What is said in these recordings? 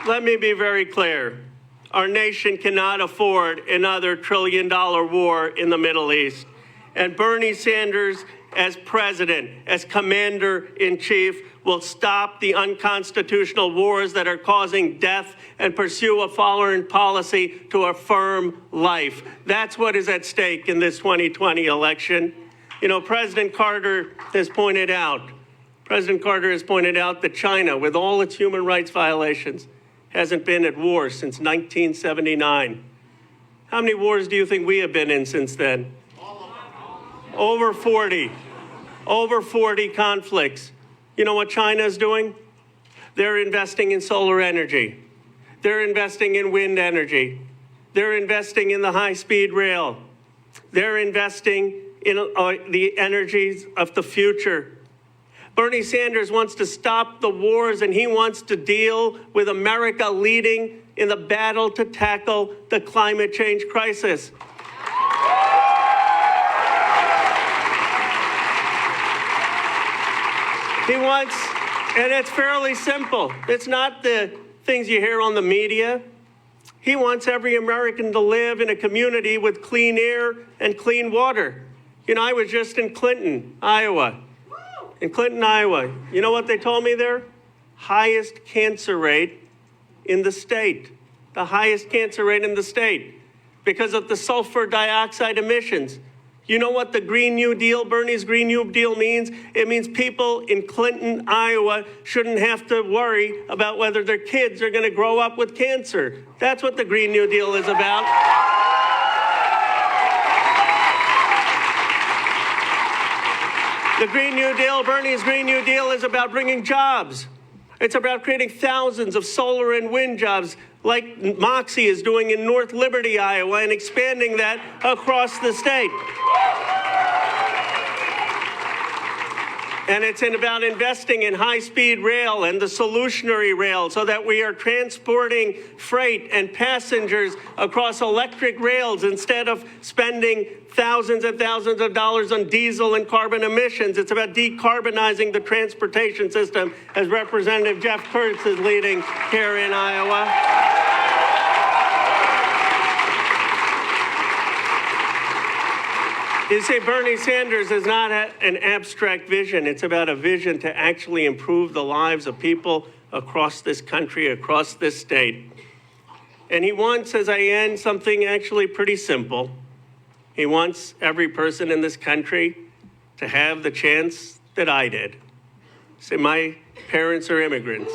let me be very clear. Our nation cannot afford another trillion-dollar war in the Middle East. And Bernie Sanders, as president, as commander-in-chief, will stop the unconstitutional wars that are causing death and pursue a foreign policy to affirm life. That's what is at stake in this 2020 election. You know, President Carter has pointed out that China, with all its human rights violations, hasn't been at war since 1979. How many wars do you think we have been in since then? Over 40. Over 40 conflicts. You know what China is doing? They're investing in solar energy. They're investing in wind energy. They're investing in the high-speed rail. They're investing in the energies of the future. Bernie Sanders wants to stop the wars, and he wants to deal with America leading in the battle to tackle the climate change crisis. He wants, and it's fairly simple. It's not the things you hear on the media. He wants every American to live in a community with clean air and clean water. You know, I was just in Clinton, Iowa. In Clinton, Iowa. You know what they told me there? Highest cancer rate in the state. The highest cancer rate in the state because of the sulfur dioxide emissions. You know what the Green New Deal, Bernie's Green New Deal means? It means people in Clinton, Iowa shouldn't have to worry about whether their kids are going to grow up with cancer. That's what the Green New Deal is about. The Green New Deal, Bernie's Green New Deal, is about bringing jobs. It's about creating thousands of solar and wind jobs like Moxie is doing in North Liberty, Iowa, and expanding that across the state. And it's about investing in high-speed rail and the solutionary rail so that we are transporting freight and passengers across electric rails instead of spending thousands and thousands of dollars on diesel and carbon emissions. It's about decarbonizing the transportation system, as Representative Jeff Kurtz is leading here in Iowa. You see, Bernie Sanders is not an abstract vision. It's about a vision to actually improve the lives of people across this country, across this state. And he wants, as I end, something actually pretty simple. He wants every person in this country to have the chance that I did. See, my parents are immigrants.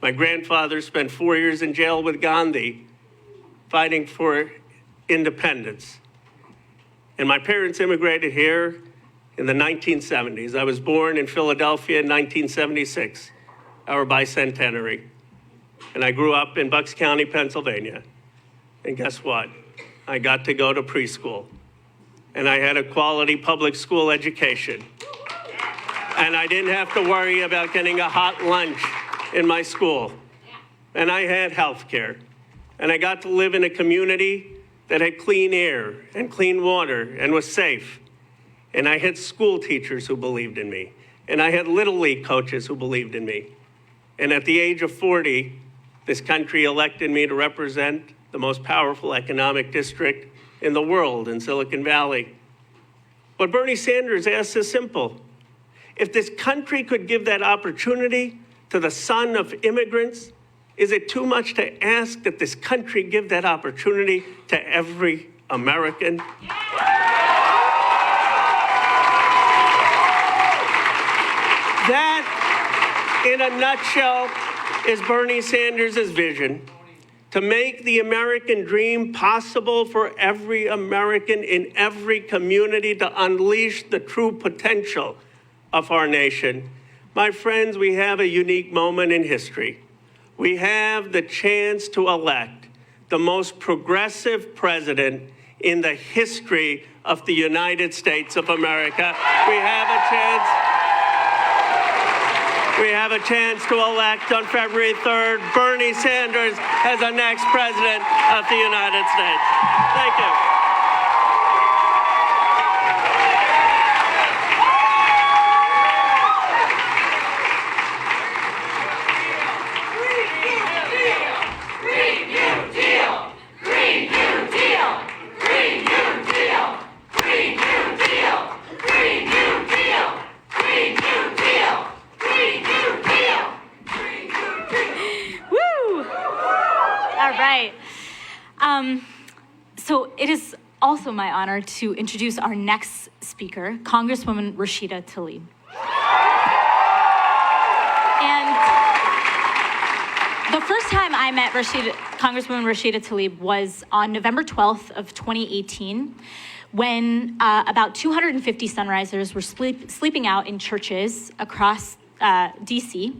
My grandfather spent 4 years in jail with Gandhi fighting for independence. And my parents immigrated here in the 1970s. I was born in Philadelphia in 1976, our bicentenary. And I grew up in Bucks County, Pennsylvania. And guess what? I got to go to preschool. And I had a quality public school education. And I didn't have to worry about getting a hot lunch in my school. And I had health care. And I got to live in a community that had clean air and clean water and was safe. And I had school teachers who believed in me. And I had Little League coaches who believed in me. And at the age of 40, this country elected me to represent the most powerful economic district in the world, in Silicon Valley. What Bernie Sanders asks is simple. If this country could give that opportunity to the son of immigrants, is it too much to ask that this country give that opportunity to every American? That, in a nutshell, is Bernie Sanders' vision to make the American dream possible for every American in every community, to unleash the true potential of our nation. My friends, we have a unique moment in history. We have the chance to elect the most progressive president in the history of the United States of America. We have a chance to elect on February 3rd Bernie Sanders as the next president of the United States. Thank you. So it is also my honor to introduce our next speaker, Congresswoman Rashida Tlaib. And the first time I met Congresswoman Rashida Tlaib was on November 12th of 2018, when about 250 Sunrisers were sleeping out in churches across DC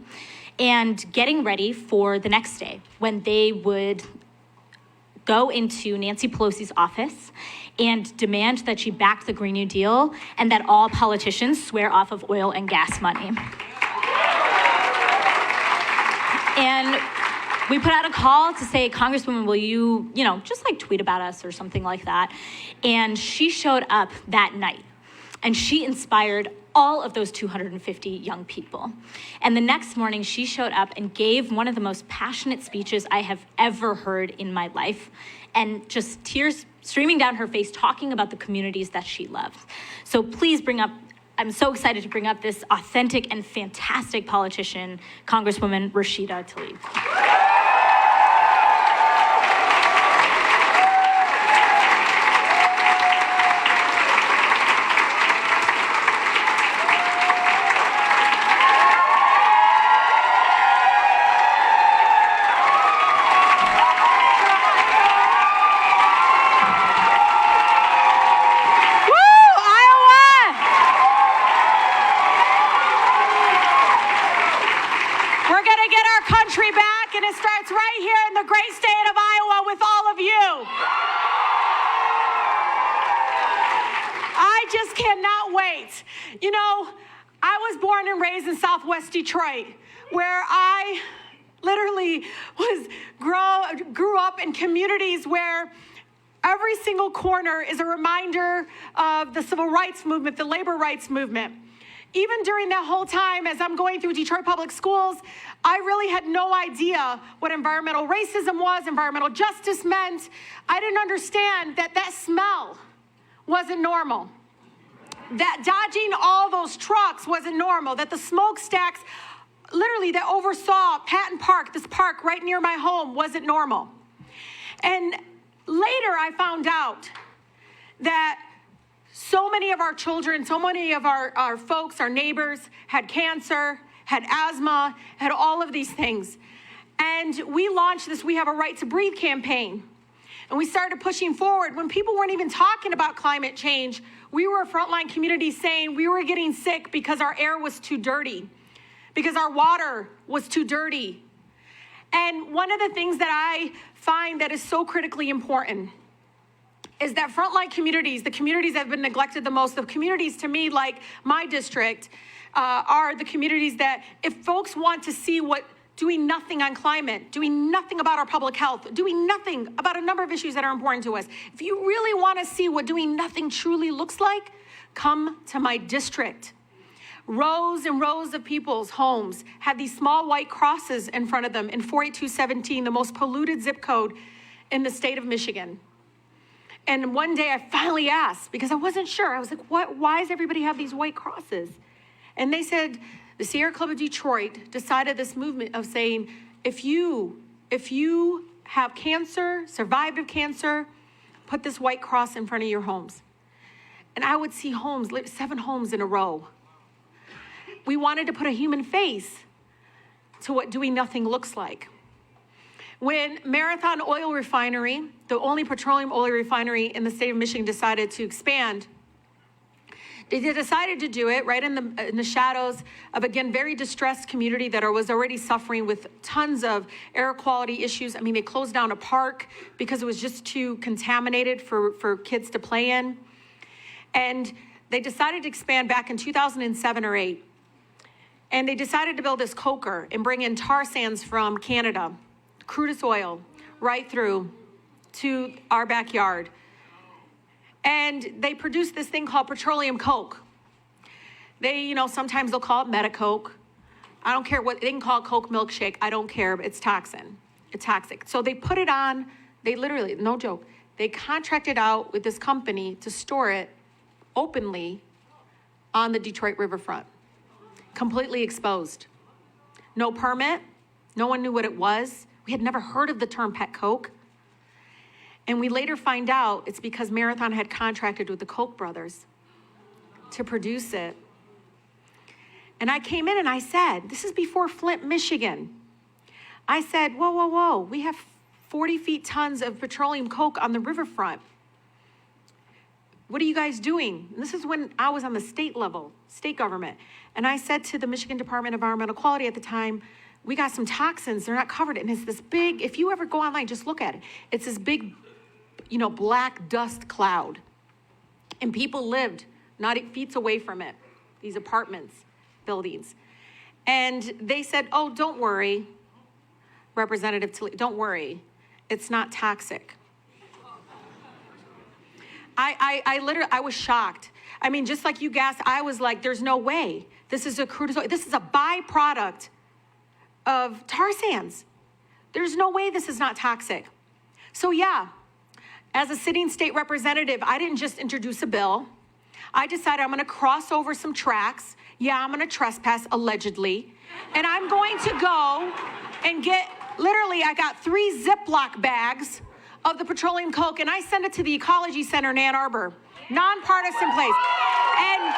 and getting ready for the next day when they would go into Nancy Pelosi's office and demand that she back the Green New Deal and that all politicians swear off of oil and gas money. And we put out a call to say, Congresswoman, will you, just like tweet about us or something like that. And she showed up that night and she inspired all of those 250 young people. And the next morning she showed up and gave one of the most passionate speeches I have ever heard in my life, and just tears streaming down her face talking about the communities that she loves. So please I'm so excited to bring up this authentic and fantastic politician, Congresswoman Rashida Tlaib. Southwest Detroit, where I literally grew up in communities where every single corner is a reminder of the civil rights movement, the labor rights movement. Even during that whole time, as I'm going through Detroit Public Schools, I really had no idea what environmental racism was, environmental justice meant. I didn't understand that smell wasn't normal, that dodging all those trucks wasn't normal, that the smokestacks literally that oversaw Patton Park, this park right near my home, wasn't normal. And later I found out that so many of our children, so many of our folks, our neighbors, had cancer, had asthma, had all of these things. And we launched this We Have a Right to Breathe campaign. And we started pushing forward when people weren't even talking about climate change. We were a frontline community saying we were getting sick because our air was too dirty, because our water was too dirty. And one of the things that I find that is so critically important is that frontline communities, the communities that have been neglected the most, the communities to me like my district, are the communities that if folks want to see what doing nothing on climate, doing nothing about our public health, doing nothing about a number of issues that are important to us, if you really want to see what doing nothing truly looks like, come to my district. Rows and rows of people's homes had these small white crosses in front of them in 48217, the most polluted zip code in the state of Michigan. And one day I finally asked, because I wasn't sure, I was like, why does everybody have these white crosses? And they said, the Sierra Club of Detroit decided this movement of saying, if you have cancer, survived of cancer, put this white cross in front of your homes. And I would see homes, 7 homes in a row. We wanted to put a human face to what doing nothing looks like. When Marathon Oil Refinery, the only petroleum oil refinery in the state of Michigan, decided to expand, they decided to do it right in the shadows of, again, very distressed community that was already suffering with tons of air quality issues. I mean, they closed down a park because it was just too contaminated for kids to play in. And they decided to expand back in 2007 or 8. And they decided to build this coker and bring in tar sands from Canada, crudest oil, right through to our backyard. And they produced this thing called petroleum coke. They, sometimes they'll call it Metacoke. I don't care what, they can call it Coke milkshake. I don't care, but it's toxin. It's toxic. So they put it on, they literally, no joke, they contracted out with this company to store it openly on the Detroit riverfront. Completely exposed. No permit. No one knew what it was. We had never heard of the term pet coke. And we later find out it's because Marathon had contracted with the Koch brothers to produce it. And I came in and I said, this is before Flint, Michigan. I said, whoa, whoa, whoa, we have 40 feet tons of petroleum coke on the riverfront. What are you guys doing? And this is when I was on the state level, state government. And I said to the Michigan Department of Environmental Quality at the time, we got some toxins, they're not covered. And it's this big, if you ever go online, just look at it. It's this big, black dust cloud. And people lived not 8 feet away from it, these apartments, buildings. And they said, oh, don't worry, Representative Tlaib, don't worry, it's not toxic. I was shocked. I mean, just like you guys, I was like, there's no way. This is a crude oil. This is a byproduct of tar sands. There's no way this is not toxic. So yeah, as a sitting state representative, I didn't just introduce a bill. I decided I'm gonna cross over some tracks. Yeah, I'm gonna trespass, allegedly. And I'm going to go and get, literally, I got 3 Ziploc bags of the petroleum coke, and I sent it to the Ecology Center in Ann Arbor, nonpartisan place, and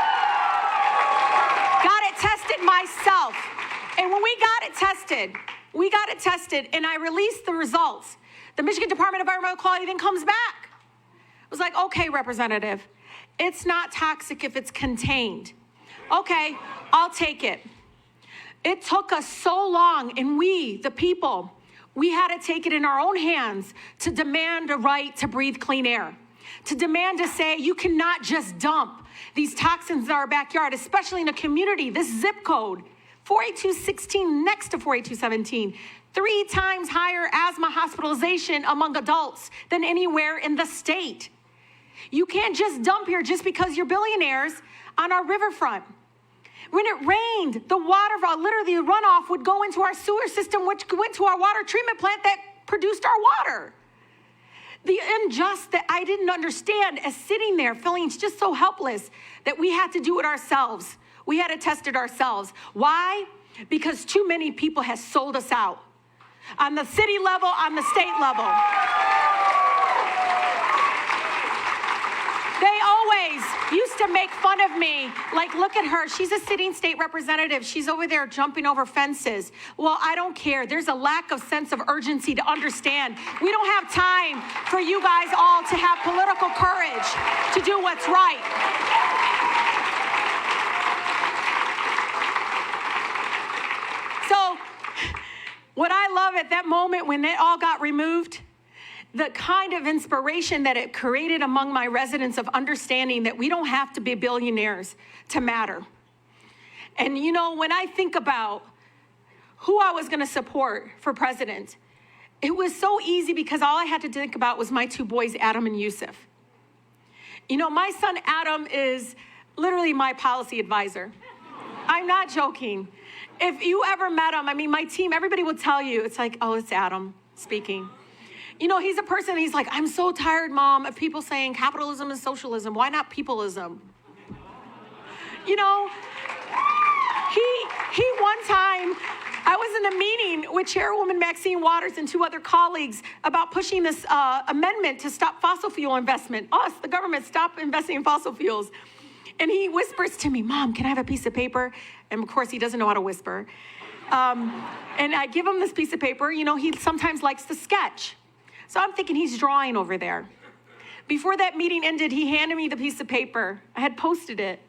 got it tested myself. And when we got it tested, and I released the results, the Michigan Department of Environmental Quality then comes back. It was like, okay, Representative, it's not toxic if it's contained. Okay, I'll take it. It took us so long, and we, the people, we had to take it in our own hands to demand a right to breathe clean air, to demand to say you cannot just dump these toxins in our backyard, especially in a community, this zip code, 48216 next to 48217, 3 times higher asthma hospitalization among adults than anywhere in the state. You can't just dump here just because you're billionaires on our riverfront. When it rained, the water, literally the runoff would go into our sewer system, which went to our water treatment plant that produced our water. The injustice that I didn't understand as sitting there feeling just so helpless that we had to do it ourselves. We had to test it ourselves. Why? Because too many people have sold us out. On the city level, on the state level. They always used to make fun of me, like, look at her, she's a sitting state representative, she's over there jumping over fences. Well, I don't care, there's a lack of sense of urgency to understand. We don't have time for you guys all to have political courage to do what's right. So, what I love at that moment when it all got removed, the kind of inspiration that it created among my residents of understanding that we don't have to be billionaires to matter. And when I think about who I was gonna support for president, it was so easy because all I had to think about was my 2 boys, Adam and Yusuf. My son Adam is literally my policy advisor. I'm not joking. If you ever met him, I mean, my team, everybody will tell you, it's like, oh, it's Adam speaking. He's a person, he's like, I'm so tired, Mom, of people saying capitalism is socialism. Why not peopleism? He one time, I was in a meeting with Chairwoman Maxine Waters and 2 other colleagues about pushing this amendment to stop fossil fuel investment. Us, the government, stop investing in fossil fuels. And he whispers to me, Mom, can I have a piece of paper? And of course, he doesn't know how to whisper. And I give him this piece of paper. He sometimes likes to sketch. So I'm thinking he's drawing over there. Before that meeting ended, he handed me the piece of paper. I had posted it.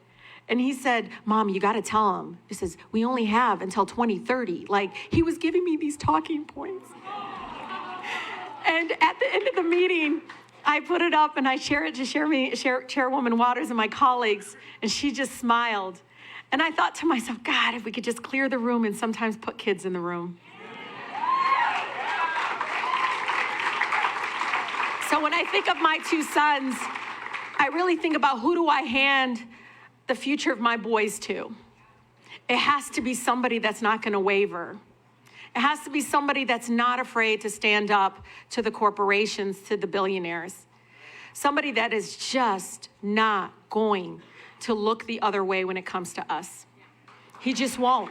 And he said, Mom, you gotta tell him. He says, we only have until 2030. Like, he was giving me these talking points. And at the end of the meeting, I put it up and I share it to Chairwoman Waters and my colleagues, and she just smiled. And I thought to myself, God, if we could just clear the room and sometimes put kids in the room. So when I think of my 2 sons, I really think about who do I hand the future of my boys to? It has to be somebody that's not gonna waver. It has to be somebody that's not afraid to stand up to the corporations, to the billionaires. Somebody that is just not going to look the other way when it comes to us. He just won't.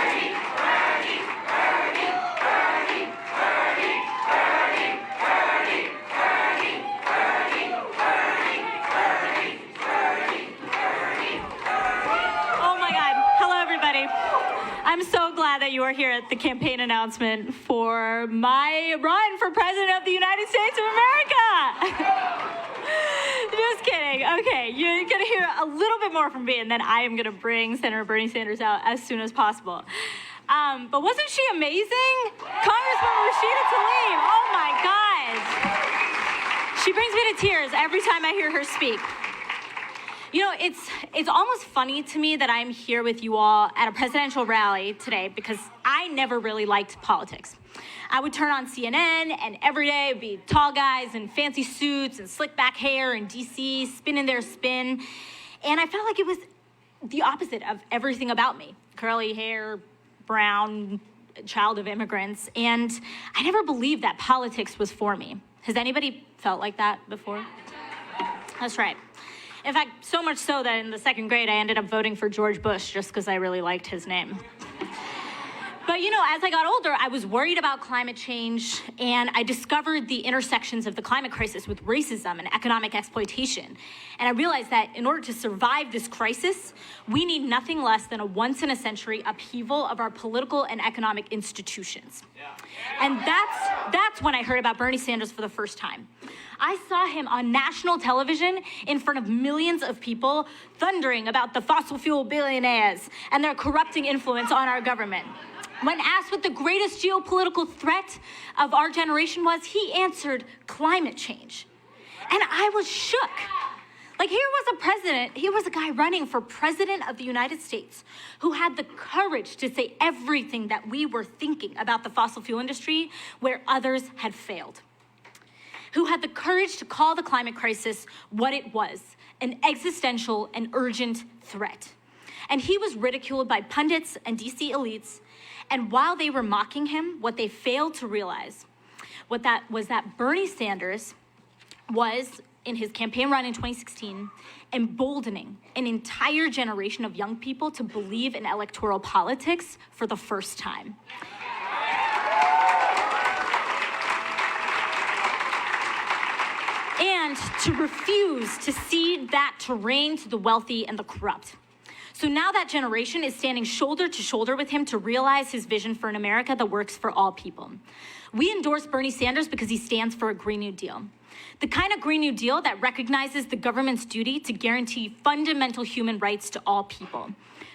ready, ready. I'm so glad that you are here at the campaign announcement for my run for President of the United States of America. Just kidding. Okay, you're going to hear a little bit more from me, and then I am going to bring Senator Bernie Sanders out as soon as possible. But wasn't she amazing? Congresswoman Rashida Tlaib. Oh my God. She brings me to tears every time I hear her speak. You know, it's almost funny to me that I'm here with you all at a presidential rally today because I never really liked politics. I would turn on CNN and every day it would be tall guys in fancy suits and slick back hair in DC spinning their spin. And I felt like it was the opposite of everything about me. Curly hair, brown, child of immigrants. And I never believed that politics was for me. Has anybody felt like that before? That's right. In fact, so much so that in the second grade, I ended up voting for George Bush just because I really liked his name. But you know, as I got older, I was worried about climate change, and I discovered the intersections of the climate crisis with racism and economic exploitation. And I realized that in order to survive this crisis, we need nothing less than a once-in-a-century upheaval of our political and economic institutions. And that's when I heard about Bernie Sanders for the first time. I saw him on national television in front of millions of people thundering about the fossil fuel billionaires and their corrupting influence on our government. When asked what the greatest geopolitical threat of our generation was, he answered climate change. And I was shook. Like, here was a guy running for president of the United States who had the courage to say everything that we were thinking about the fossil fuel industry where others had failed. Who had the courage to call the climate crisis what it was, an existential and urgent threat. And he was ridiculed by pundits and DC elites, and while they were mocking him, what they failed to realize was that Bernie Sanders was, in his campaign run in 2016, emboldening an entire generation of young people to believe in electoral politics for the first time. And to refuse to cede that terrain to the wealthy and the corrupt. So now that generation is standing shoulder to shoulder with him to realize his vision for an America that works for all people. We endorse Bernie Sanders because he stands for a Green New Deal. The kind of Green New Deal that recognizes the government's duty to guarantee fundamental human rights to all people.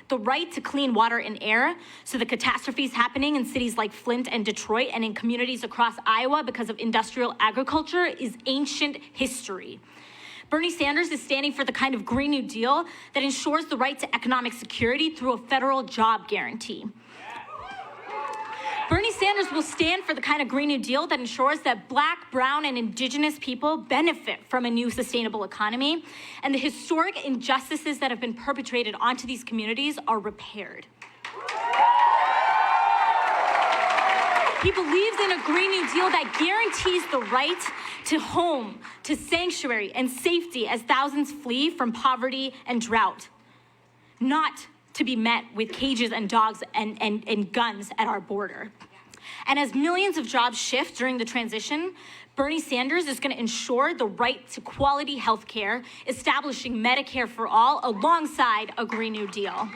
The right to clean water and air, so the catastrophes happening in cities like Flint and Detroit and in communities across Iowa because of industrial agriculture is ancient history. Bernie Sanders is standing for the kind of Green New Deal that ensures the right to economic security through a federal job guarantee. Bernie Sanders will stand for the kind of Green New Deal that ensures that Black, brown, and Indigenous people benefit from a new sustainable economy, and the historic injustices that have been perpetrated onto these communities are repaired. He believes in a Green New Deal that guarantees the right to home, to sanctuary, and safety as thousands flee from poverty and drought, not to be met with cages and dogs and guns at our border. And as millions of jobs shift during the transition, Bernie Sanders is going to ensure the right to quality health care, establishing Medicare for all alongside a Green New Deal.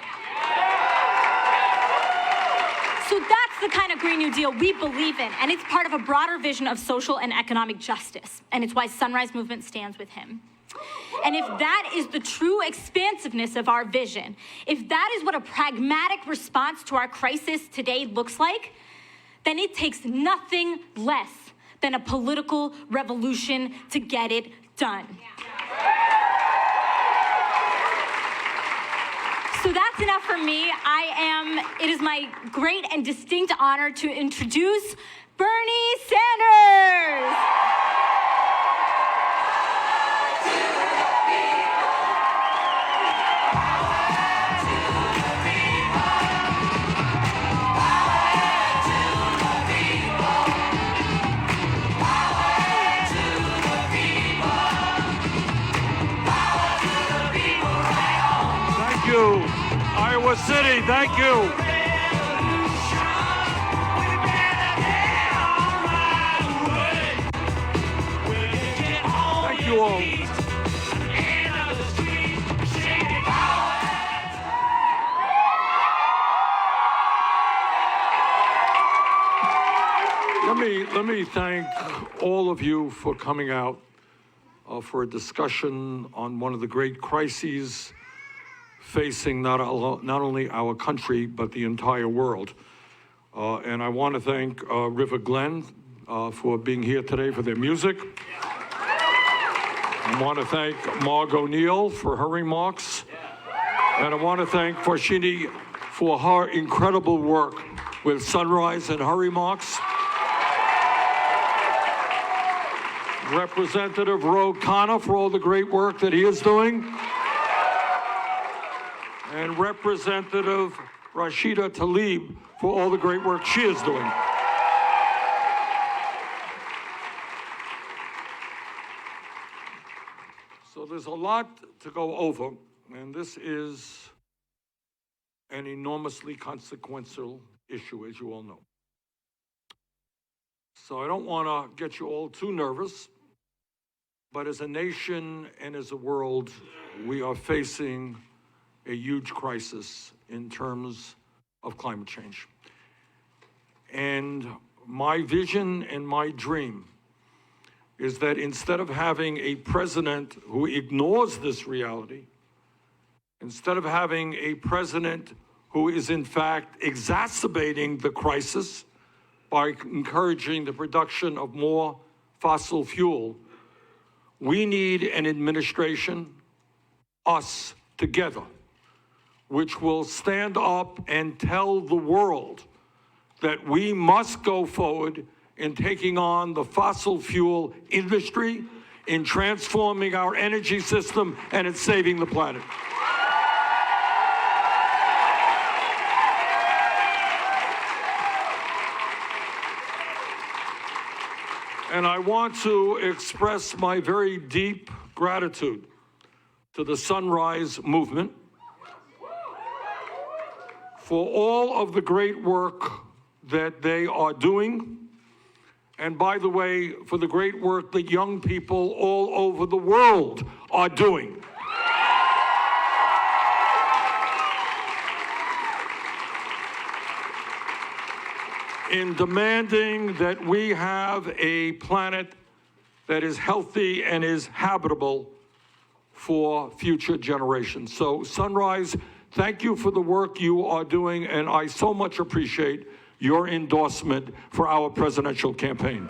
So that's the kind of Green New Deal we believe in, and it's part of a broader vision of social and economic justice, and it's why Sunrise Movement stands with him. And if that is the true expansiveness of our vision, if that is what a pragmatic response to our crisis today looks like, then it takes nothing less than a political revolution to get it done. So that's enough for me. It is my great and distinct honor to introduce Bernie Sanders. Iowa City, thank you. Thank you all. Let me thank all of you for coming out for a discussion on one of the great crises facing not only our country, but the entire world. And I want to thank River Glen for being here today for their music. I want to thank Margot Neal for her remarks. And I want to thank Farshini for her incredible work with Sunrise and her remarks. Representative Khanna for all the great work that he is doing. And Representative Rashida Tlaib for all the great work she is doing. So there's a lot to go over, and this is an enormously consequential issue, as you all know. So I don't want to get you all too nervous, but as a nation and as a world, we are facing a huge crisis in terms of climate change. And my vision and my dream is that instead of having a president who ignores this reality, instead of having a president who is in fact exacerbating the crisis by encouraging the production of more fossil fuel, we need an administration, us together, which will stand up and tell the world that we must go forward in taking on the fossil fuel industry, in transforming our energy system, and in saving the planet. And I want to express my very deep gratitude to the Sunrise Movement for all of the great work that they are doing. And by the way, for the great work that young people all over the world are doing. In demanding that we have a planet that is healthy and is habitable for future generations. So Sunrise, thank you for the work you are doing, and I so much appreciate your endorsement for our presidential campaign.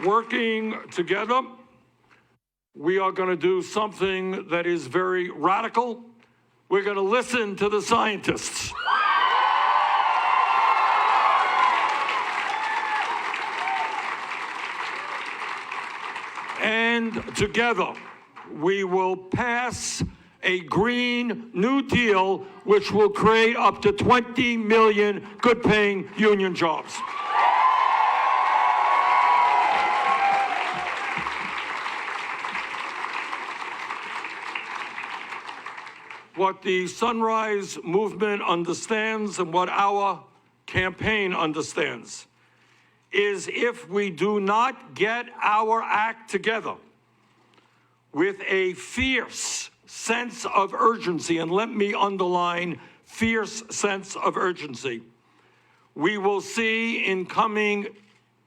Working together, we are going to do something that is very radical. We're going to listen to the scientists. And together, we will pass a Green New Deal, which will create up to 20 million good-paying union jobs. What the Sunrise Movement understands and what our campaign understands is if we do not get our act together with a fierce sense of urgency, and let me underline fierce sense of urgency, we will see in coming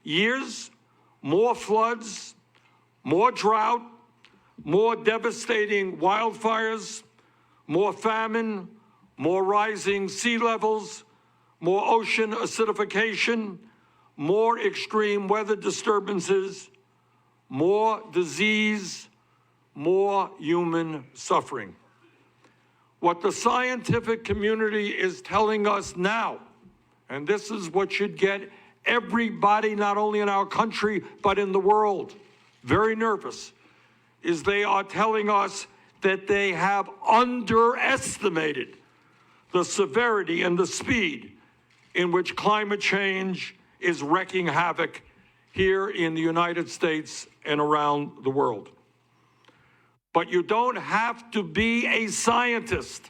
years more floods, more drought, more devastating wildfires, more famine, more rising sea levels, more ocean acidification, more extreme weather disturbances, more disease, more human suffering. What the scientific community is telling us now, and this is what should get everybody, not only in our country, but in the world, very nervous, is they are telling us that they have underestimated the severity and the speed in which climate change is wreaking havoc here in the United States and around the world. But you don't have to be a scientist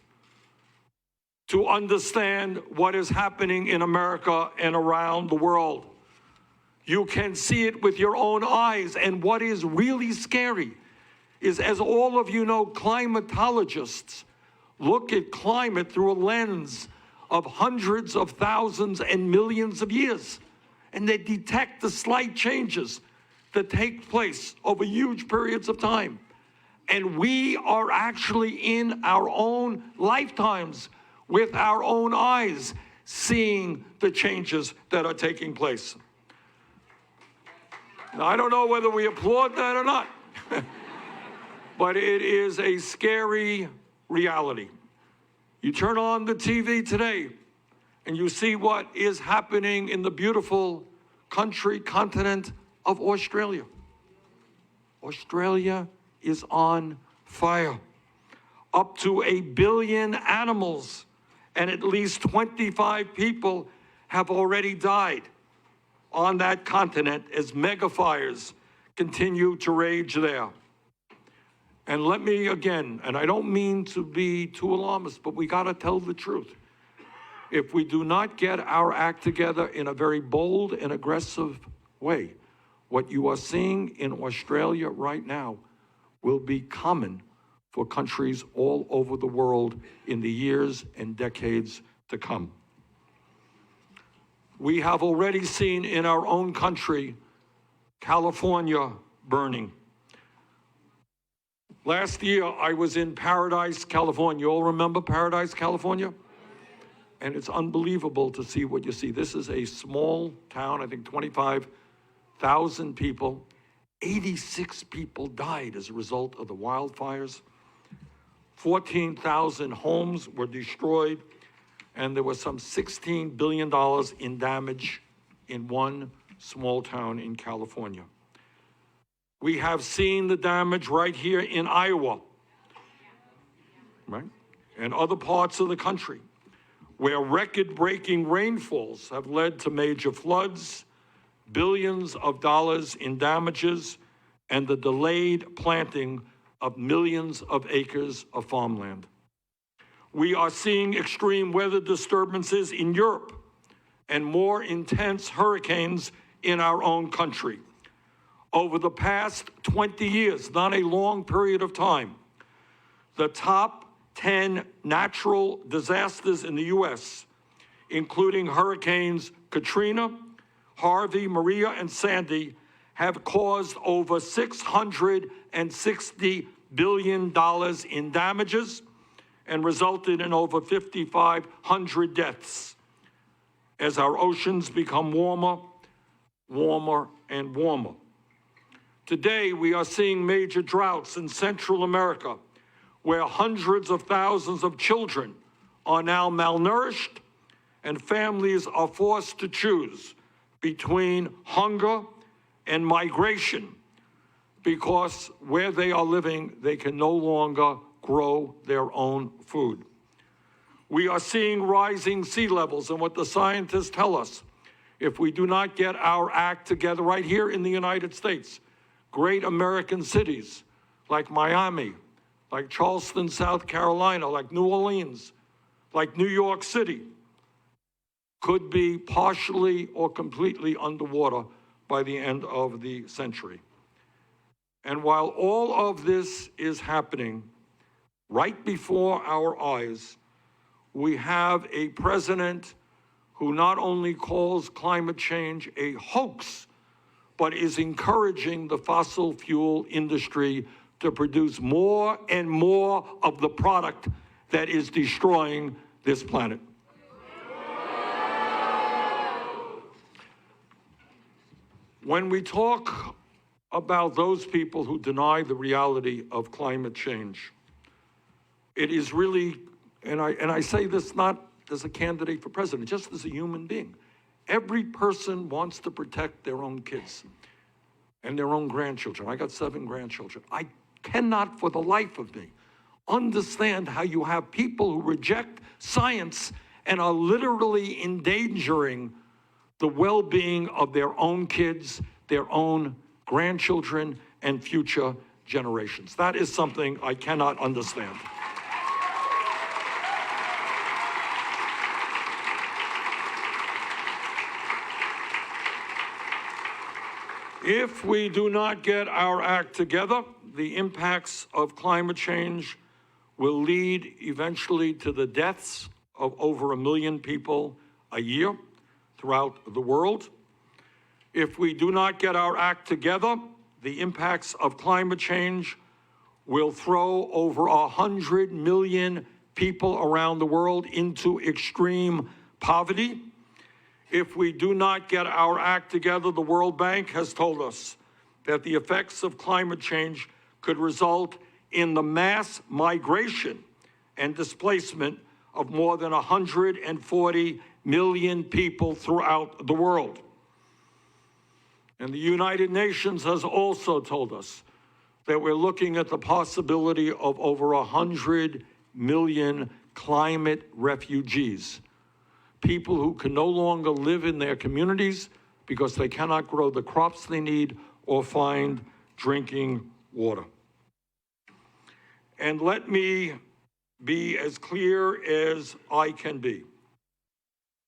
to understand what is happening in America and around the world. You can see it with your own eyes, and what is really scary is, as all of you know, climatologists look at climate through a lens of hundreds of thousands and millions of years. And they detect the slight changes that take place over huge periods of time. And we are actually in our own lifetimes, with our own eyes, seeing the changes that are taking place. Now, I don't know whether we applaud that or not, but it is a scary reality. You turn on the TV today, and you see what is happening in the beautiful continent of Australia. Australia is on fire. Up to 1 billion animals and at least 25 people have already died on that continent as megafires continue to rage there. And let me again, and I don't mean to be too alarmist, but we gotta tell the truth. If we do not get our act together in a very bold and aggressive way, what you are seeing in Australia right now will be common for countries all over the world in the years and decades to come. We have already seen in our own country, California burning. Last year, I was in Paradise, California. You all remember Paradise, California? And it's unbelievable to see what you see. This is a small town, I think 25,000 people. 86 people died as a result of the wildfires. 14,000 homes were destroyed, and there was some $16 billion in damage in one small town in California. We have seen the damage right here in Iowa, right? And other parts of the country, where record-breaking rainfalls have led to major floods, billions of dollars in damages, and the delayed planting of millions of acres of farmland. We are seeing extreme weather disturbances in Europe and more intense hurricanes in our own country. Over the past 20 years, not a long period of time, the top 10 natural disasters in the U.S., including Hurricanes Katrina, Harvey, Maria, and Sandy, have caused over $660 billion in damages and resulted in over 5,500 deaths as our oceans become warmer, warmer, and warmer. Today, we are seeing major droughts in Central America, where hundreds of thousands of children are now malnourished, and families are forced to choose between hunger and migration, because where they are living, they can no longer grow their own food. We are seeing rising sea levels, and what the scientists tell us, if we do not get our act together right here in the United States, great American cities like Miami, like Charleston, South Carolina, like New Orleans, like New York City, could be partially or completely underwater by the end of the century. And while all of this is happening right before our eyes, we have a president who not only calls climate change a hoax, but is encouraging the fossil fuel industry to produce more and more of the product that is destroying this planet. When we talk about those people who deny the reality of climate change, it is really, and I say this not as a candidate for president, just as a human being. Every person wants to protect their own kids and their own grandchildren. I got 7 grandchildren. I cannot for the life of me understand how you have people who reject science and are literally endangering the well-being of their own kids, their own grandchildren, and future generations. That is something I cannot understand. If we do not get our act together, the impacts of climate change will lead eventually to the deaths of over 1 million people a year throughout the world. If we do not get our act together, the impacts of climate change will throw over 100 million people around the world into extreme poverty. If we do not get our act together, the World Bank has told us that the effects of climate change could result in the mass migration and displacement of more than 140 million people throughout the world. And the United Nations has also told us that we're looking at the possibility of over 100 million climate refugees, people who can no longer live in their communities because they cannot grow the crops they need or find drinking water. And let me be as clear as I can be.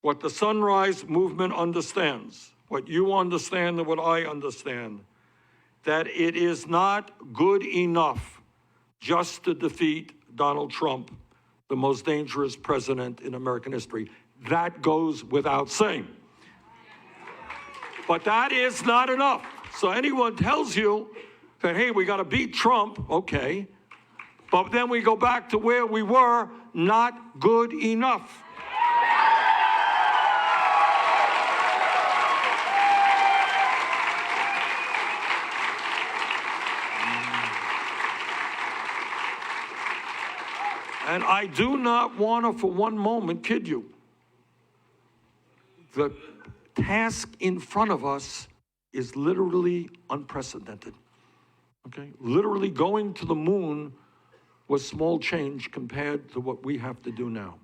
What the Sunrise Movement understands, what you understand and what I understand, that it is not good enough just to defeat Donald Trump, the most dangerous president in American history. That goes without saying. But that is not enough. So anyone tells you that, hey, we got to beat Trump, okay, but then we go back to where we were, not good enough. And I do not want to, for one moment, kid you. The task in front of us is literally unprecedented, okay? Literally going to the moon was small change compared to what we have to do now.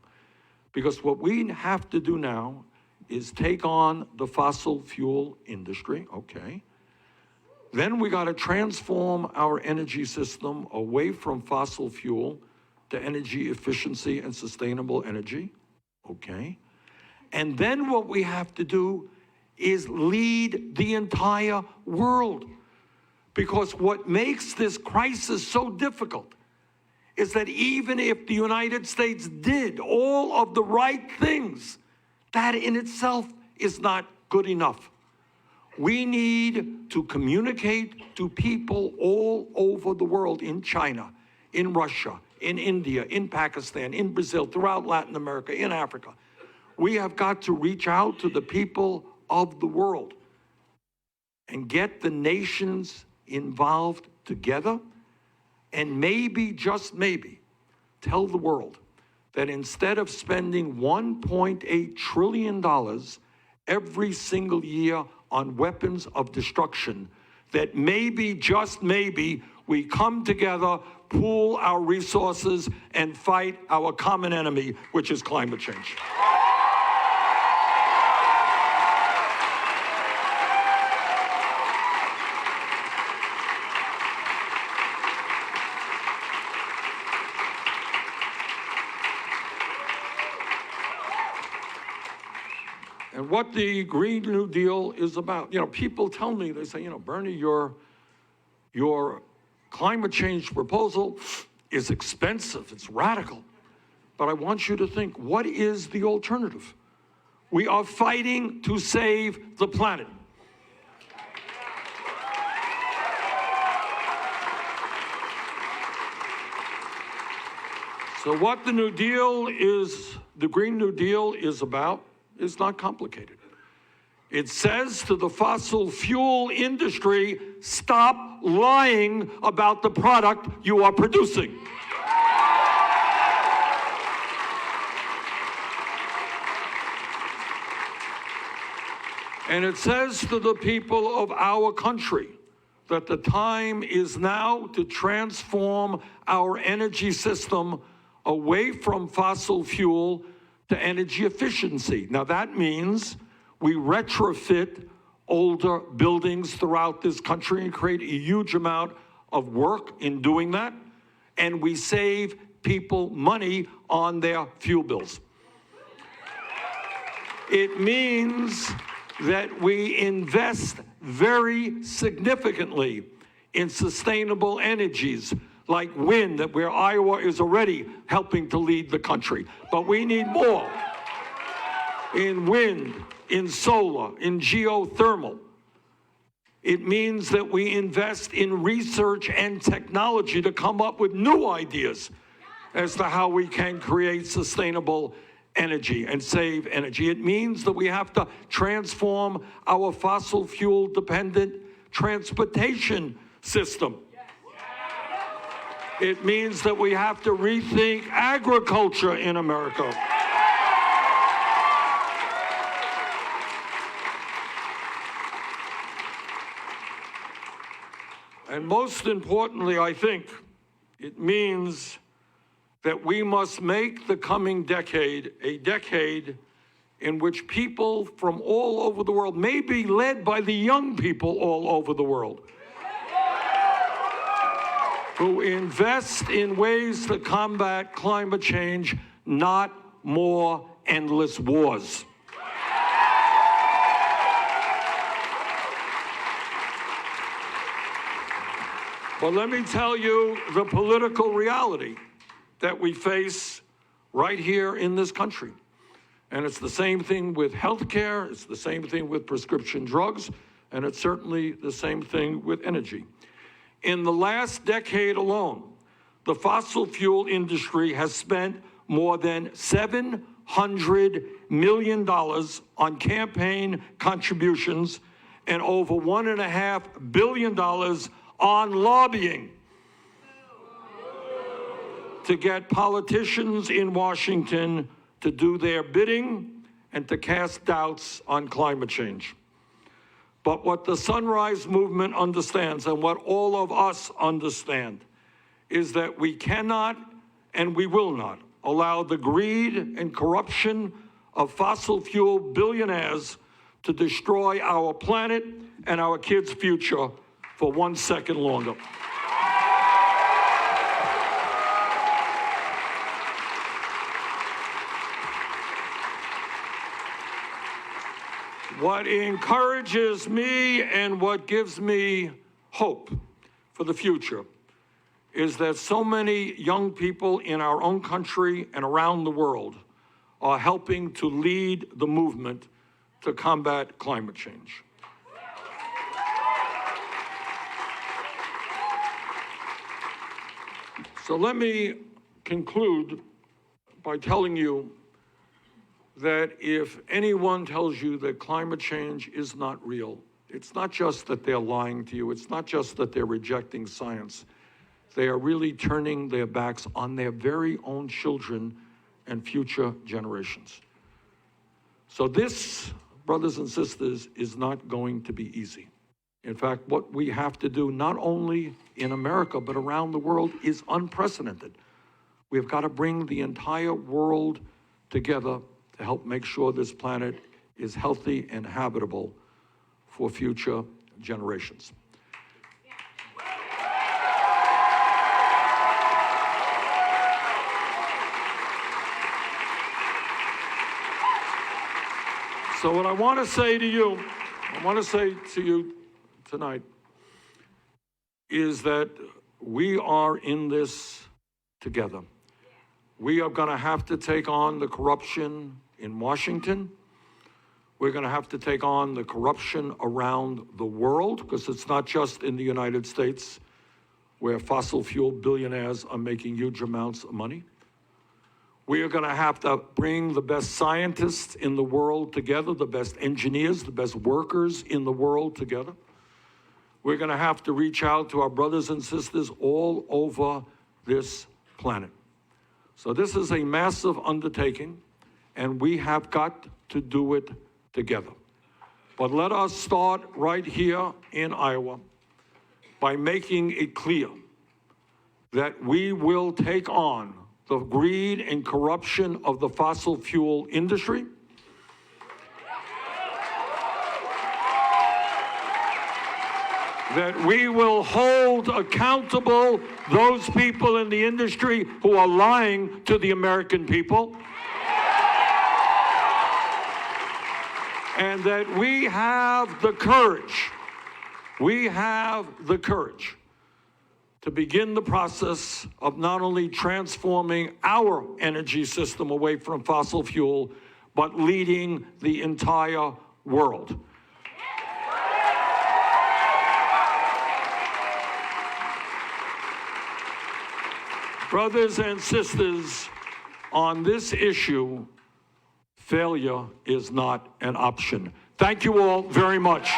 Because what we have to do now is take on the fossil fuel industry, okay? Then we got to transform our energy system away from fossil fuel to energy efficiency and sustainable energy, okay? And then what we have to do is lead the entire world. Because what makes this crisis so difficult is that even if the United States did all of the right things, that in itself is not good enough. We need to communicate to people all over the world, in China, in Russia, in India, in Pakistan, in Brazil, throughout Latin America, in Africa. We have got to reach out to the people of the world and get the nations involved together, and maybe, just maybe, tell the world that instead of spending $1.8 trillion every single year on weapons of destruction, that maybe, just maybe, we come together, pool our resources, and fight our common enemy, which is climate change. And what the Green New Deal is about, people tell me, they say, Bernie, your climate change proposal is expensive, it's radical. But I want you to think, what is the alternative? We are fighting to save the planet. So what the Green New Deal is about is not complicated. It says to the fossil fuel industry, stop lying about the product you are producing. And it says to the people of our country that the time is now to transform our energy system away from fossil fuel to energy efficiency. Now that means we retrofit older buildings throughout this country and create a huge amount of work in doing that, and we save people money on their fuel bills. It means that we invest very significantly in sustainable energies like wind, where Iowa is already helping to lead the country. But we need more in wind, in solar, in geothermal. It means that we invest in research and technology to come up with new ideas as to how we can create sustainable energy and save energy. It means that we have to transform our fossil fuel dependent transportation system. It means that we have to rethink agriculture in America. And most importantly, I think, it means that we must make the coming decade a decade in which people from all over the world, may be led by the young people all over the world, who invest in ways to combat climate change, not more endless wars. But let me tell you the political reality that we face right here in this country. And it's the same thing with healthcare, it's the same thing with prescription drugs, and it's certainly the same thing with energy. In the last decade alone, the fossil fuel industry has spent more than $700 million on campaign contributions and over $1.5 billion on lobbying to get politicians in Washington to do their bidding and to cast doubts on climate change. But what the Sunrise Movement understands, and what all of us understand, is that we cannot and we will not allow the greed and corruption of fossil fuel billionaires to destroy our planet and our kids' future for 1 second longer. What encourages me and what gives me hope for the future is that so many young people in our own country and around the world are helping to lead the movement to combat climate change. So let me conclude by telling you that if anyone tells you that climate change is not real, it's not just that they're lying to you, it's not just that they're rejecting science. They are really turning their backs on their very own children and future generations. So this, brothers and sisters, is not going to be easy. In fact, what we have to do, not only in America, but around the world, is unprecedented. We've got to bring the entire world together to help make sure this planet is healthy and habitable for future generations. So what I want to say to you tonight is that we are in this together. We are going to have to take on the corruption in Washington. We're going to have to take on the corruption around the world, because it's not just in the United States where fossil fuel billionaires are making huge amounts of money. We are going to have to bring the best scientists in the world together, the best engineers, the best workers in the world together. We're going to have to reach out to our brothers and sisters all over this planet. So this is a massive undertaking, and we have got to do it together. But let us start right here in Iowa by making it clear that we will take on the greed and corruption of the fossil fuel industry. That we will hold accountable those people in the industry who are lying to the American people. And that we have the courage to begin the process of not only transforming our energy system away from fossil fuel, but leading the entire world. Brothers and sisters, on this issue, failure is not an option. Thank you all very much.